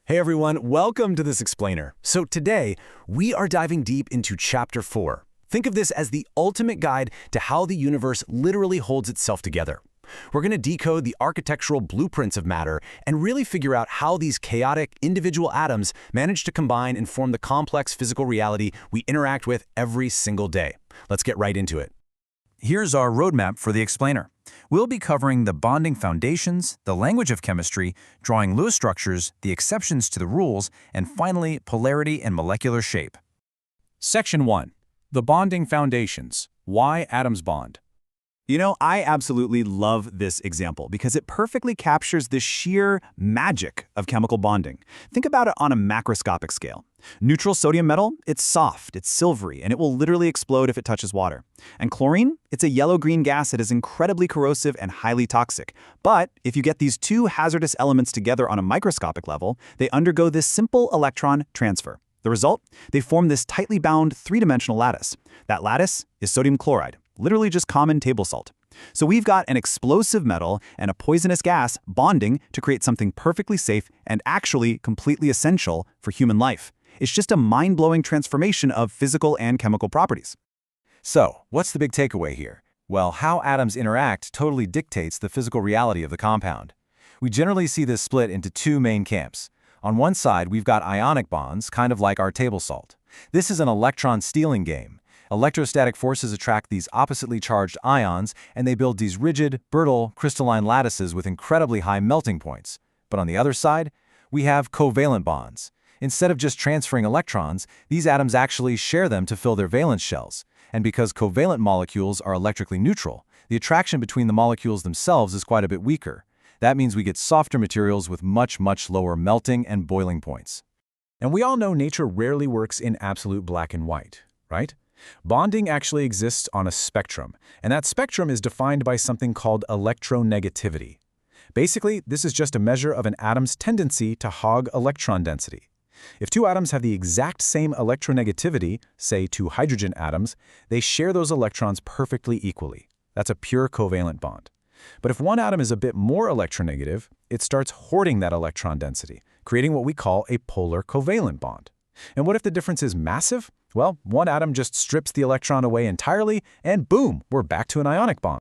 Hey everyone, welcome to this explainer. So today, we are diving deep into Chapter 4. Think of this as the ultimate guide to how the universe literally holds itself together. We're going to decode the architectural blueprints of matter and really figure out how these chaotic individual atoms manage to combine and form the complex physical reality we interact with every single day. Let's get right into it. Here's our roadmap for the explainer. We'll be covering the bonding foundations, the language of chemistry, drawing Lewis structures, the exceptions to the rules, and finally, polarity and molecular shape. Section 1. The bonding foundations. Why atoms bond. You know, I absolutely love this example because it perfectly captures the sheer magic of chemical bonding. Think about it on a macroscopic scale. Neutral sodium metal, it's soft, it's silvery, and it will literally explode if it touches water. And chlorine, it's a yellow-green gas that is incredibly corrosive and highly toxic. But if you get these two hazardous elements together on a microscopic level, they undergo this simple electron transfer. The result? They form this tightly bound three-dimensional lattice. That lattice is sodium chloride, literally just common table salt. So we've got an explosive metal and a poisonous gas bonding to create something perfectly safe and actually completely essential for human life. It's just a mind-blowing transformation of physical and chemical properties. So, what's the big takeaway here? Well, how atoms interact totally dictates the physical reality of the compound. We generally see this split into two main camps. On one side, we've got ionic bonds, kind of like our table salt. This is an electron stealing game. Electrostatic forces attract these oppositely charged ions, and they build these rigid, brittle, crystalline lattices with incredibly high melting points. But on the other side, we have covalent bonds. Instead of just transferring electrons, these atoms actually share them to fill their valence shells. And because covalent molecules are electrically neutral, the attraction between the molecules themselves is quite a bit weaker. That means we get softer materials with much lower melting and boiling points. And we all know nature rarely works in absolute black and white, right? Bonding actually exists on a spectrum, and that spectrum is defined by something called electronegativity. Basically, this is just a measure of an atom's tendency to hog electron density. If two atoms have the exact same electronegativity, say two hydrogen atoms, they share those electrons perfectly equally. That's a pure covalent bond. But if one atom is a bit more electronegative, it starts hoarding that electron density, creating what we call a polar covalent bond. And what if the difference is massive? Well, one atom just strips the electron away entirely, and boom, we're back to an ionic bond.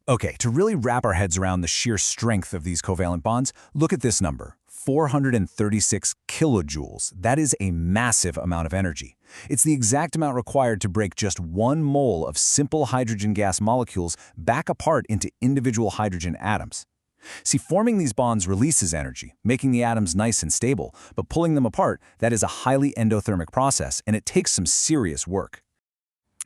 Okay, to really wrap our heads around the sheer strength of these covalent bonds, look at this number. 436 kilojoules. That is a massive amount of energy. It's the exact amount required to break just 1 mole of simple hydrogen gas molecules back apart into individual hydrogen atoms. See, forming these bonds releases energy, making the atoms nice and stable, but pulling them apart, that is a highly endothermic process, and it takes some serious work.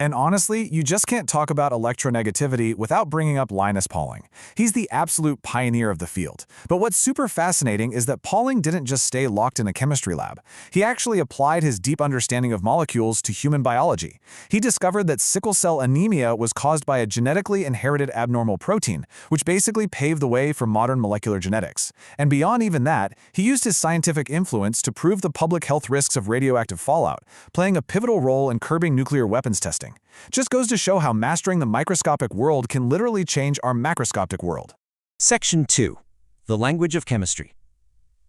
And honestly, you just can't talk about electronegativity without bringing up Linus Pauling. He's the absolute pioneer of the field. But what's super fascinating is that Pauling didn't just stay locked in a chemistry lab. He actually applied his deep understanding of molecules to human biology. He discovered that sickle cell anemia was caused by a genetically inherited abnormal protein, which basically paved the way for modern molecular genetics. And beyond even that, he used his scientific influence to prove the public health risks of radioactive fallout, playing a pivotal role in curbing nuclear weapons testing. Just goes to show how mastering the microscopic world can literally change our macroscopic world. Section 2. The language of chemistry.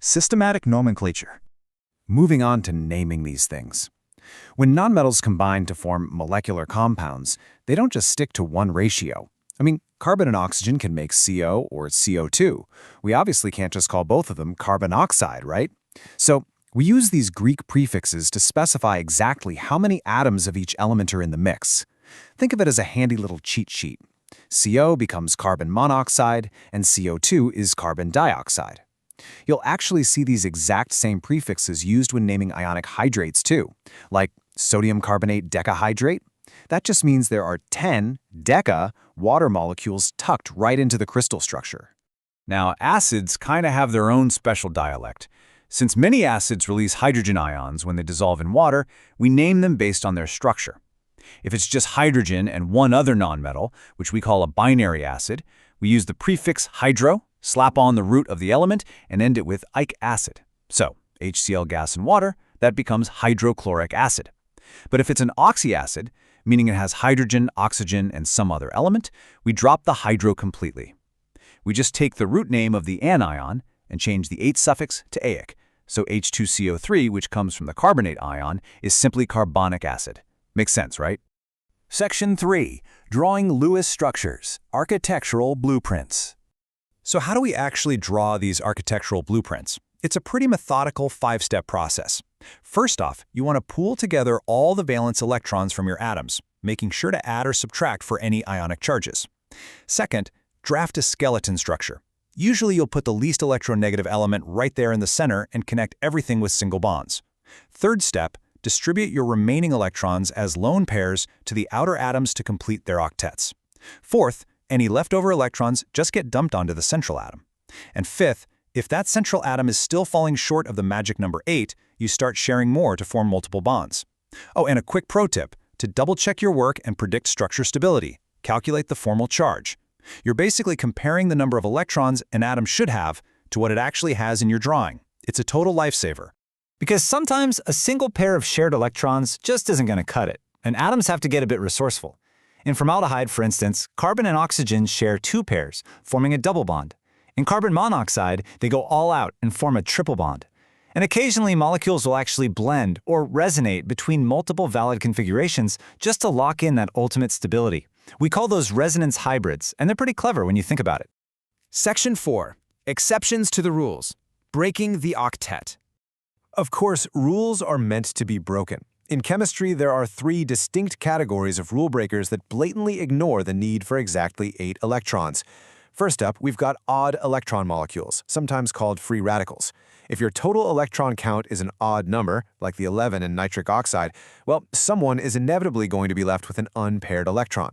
Systematic nomenclature. Moving on to naming these things. When nonmetals combine to form molecular compounds, they don't just stick to one ratio. I mean, carbon and oxygen can make CO or CO2. We obviously can't just call both of them carbon oxide, right? So, we use these Greek prefixes to specify exactly how many atoms of each element are in the mix. Think of it as a handy little cheat sheet. CO becomes carbon monoxide, and CO2 is carbon dioxide. You'll actually see these exact same prefixes used when naming ionic hydrates too, like sodium carbonate decahydrate. That just means there are 10 deca water molecules tucked right into the crystal structure. Now, acids kind of have their own special dialect. Since many acids release hydrogen ions when they dissolve in water, we name them based on their structure. If it's just hydrogen and one other nonmetal, which we call a binary acid, we use the prefix hydro, slap on the root of the element, and end it with ic acid. So, HCl gas and water, that becomes hydrochloric acid. But if it's an oxyacid, meaning it has hydrogen, oxygen, and some other element, we drop the hydro completely. We just take the root name of the anion and change the ate suffix to aic. So H2CO3, which comes from the carbonate ion, is simply carbonic acid. Makes sense, right? Section 3. Drawing Lewis structures. Architectural blueprints. So how do we actually draw these architectural blueprints? It's a pretty methodical 5-step process. First off, you want to pool together all the valence electrons from your atoms, making sure to add or subtract for any ionic charges. Second, draft a skeleton structure. Usually you'll put the least electronegative element right there in the center and connect everything with single bonds. Third step, distribute your remaining electrons as lone pairs to the outer atoms to complete their octets. Fourth, any leftover electrons just get dumped onto the central atom. And fifth, if that central atom is still falling short of the magic number 8, you start sharing more to form multiple bonds. Oh, and a quick pro tip, to double-check your work and predict structure stability, calculate the formal charge. You're basically comparing the number of electrons an atom should have to what it actually has in your drawing. It's a total lifesaver. Because sometimes a single pair of shared electrons just isn't going to cut it, and atoms have to get a bit resourceful. In formaldehyde, for instance, carbon and oxygen share 2 pairs, forming a double bond. In carbon monoxide, they go all out and form a triple bond. And occasionally, molecules will actually blend or resonate between multiple valid configurations just to lock in that ultimate stability. We call those resonance hybrids, and they're pretty clever when you think about it. Section 4. Exceptions to the rules. Breaking the octet. Of course, rules are meant to be broken. In chemistry, there are 3 distinct categories of rule breakers that blatantly ignore the need for exactly 8 electrons. First up, we've got odd electron molecules, sometimes called free radicals. If your total electron count is an odd number, like the 11 in nitric oxide, well, someone is inevitably going to be left with an unpaired electron.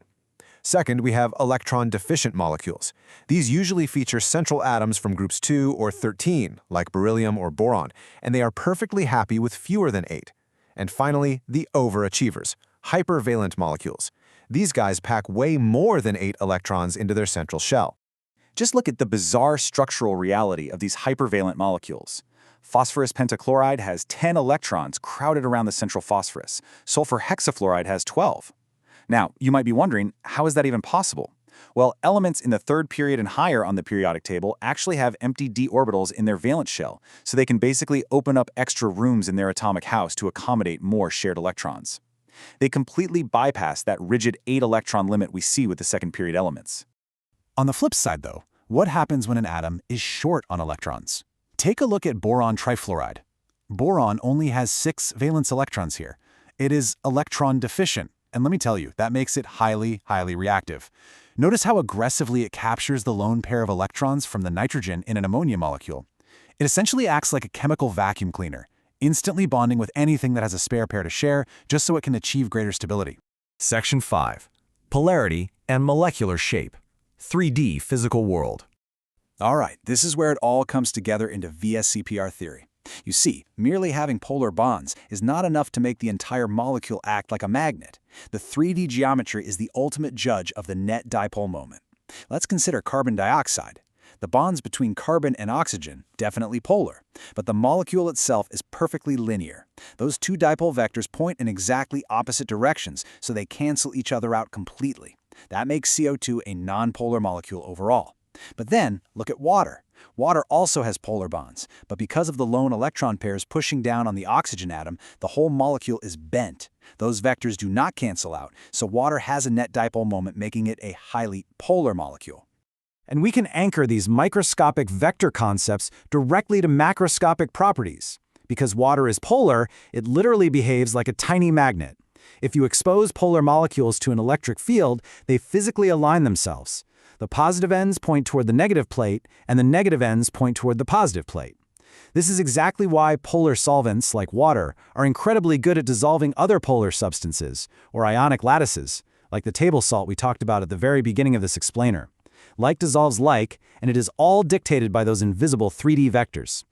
Second, we have electron-deficient molecules. These usually feature central atoms from groups 2 or 13, like beryllium or boron, and they are perfectly happy with fewer than 8. And finally, the overachievers, hypervalent molecules. These guys pack way more than 8 electrons into their central shell. Just look at the bizarre structural reality of these hypervalent molecules. Phosphorus pentachloride has 10 electrons crowded around the central phosphorus. Sulfur hexafluoride has 12. Now, you might be wondering, how is that even possible? Well, elements in the 3rd period and higher on the periodic table actually have empty d orbitals in their valence shell, so they can basically open up extra rooms in their atomic house to accommodate more shared electrons. They completely bypass that rigid 8-electron limit we see with the 2nd period elements. On the flip side, though, what happens when an atom is short on electrons? Take a look at boron trifluoride. Boron only has 6 valence electrons here. It is electron deficient, and let me tell you, that makes it highly, highly reactive. Notice how aggressively it captures the lone pair of electrons from the nitrogen in an ammonia molecule. It essentially acts like a chemical vacuum cleaner, instantly bonding with anything that has a spare pair to share just so it can achieve greater stability. Section 5. Polarity and molecular shape. 3D physical world. All right, this is where it all comes together into VSCPR theory. You see, merely having polar bonds is not enough to make the entire molecule act like a magnet. The 3D geometry is the ultimate judge of the net dipole moment. Let's consider carbon dioxide. The bonds between carbon and oxygen, definitely polar, but the molecule itself is perfectly linear. Those 2 dipole vectors point in exactly opposite directions, so they cancel each other out completely. That makes CO2 a nonpolar molecule overall. But then, look at water. Water also has polar bonds, but because of the lone electron pairs pushing down on the oxygen atom, the whole molecule is bent. Those vectors do not cancel out, so water has a net dipole moment, making it a highly polar molecule. And we can anchor these microscopic vector concepts directly to macroscopic properties. Because water is polar, it literally behaves like a tiny magnet. If you expose polar molecules to an electric field, they physically align themselves. The positive ends point toward the negative plate, and the negative ends point toward the positive plate. This is exactly why polar solvents, like water, are incredibly good at dissolving other polar substances, or ionic lattices, like the table salt we talked about at the very beginning of this explainer. Like dissolves like, and it is all dictated by those invisible 3D vectors.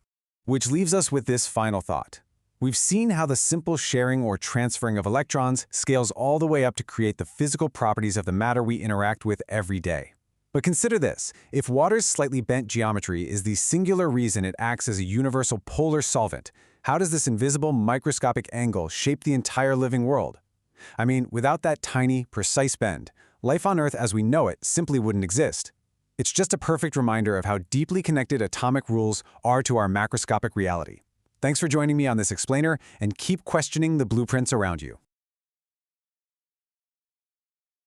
Which leaves us with this final thought. We've seen how the simple sharing or transferring of electrons scales all the way up to create the physical properties of the matter we interact with every day. But consider this, if water's slightly bent geometry is the singular reason it acts as a universal polar solvent, how does this invisible microscopic angle shape the entire living world? I mean, without that tiny, precise bend, life on Earth as we know it simply wouldn't exist. It's just a perfect reminder of how deeply connected atomic rules are to our macroscopic reality. Thanks for joining me on this explainer, and keep questioning the blueprints around you.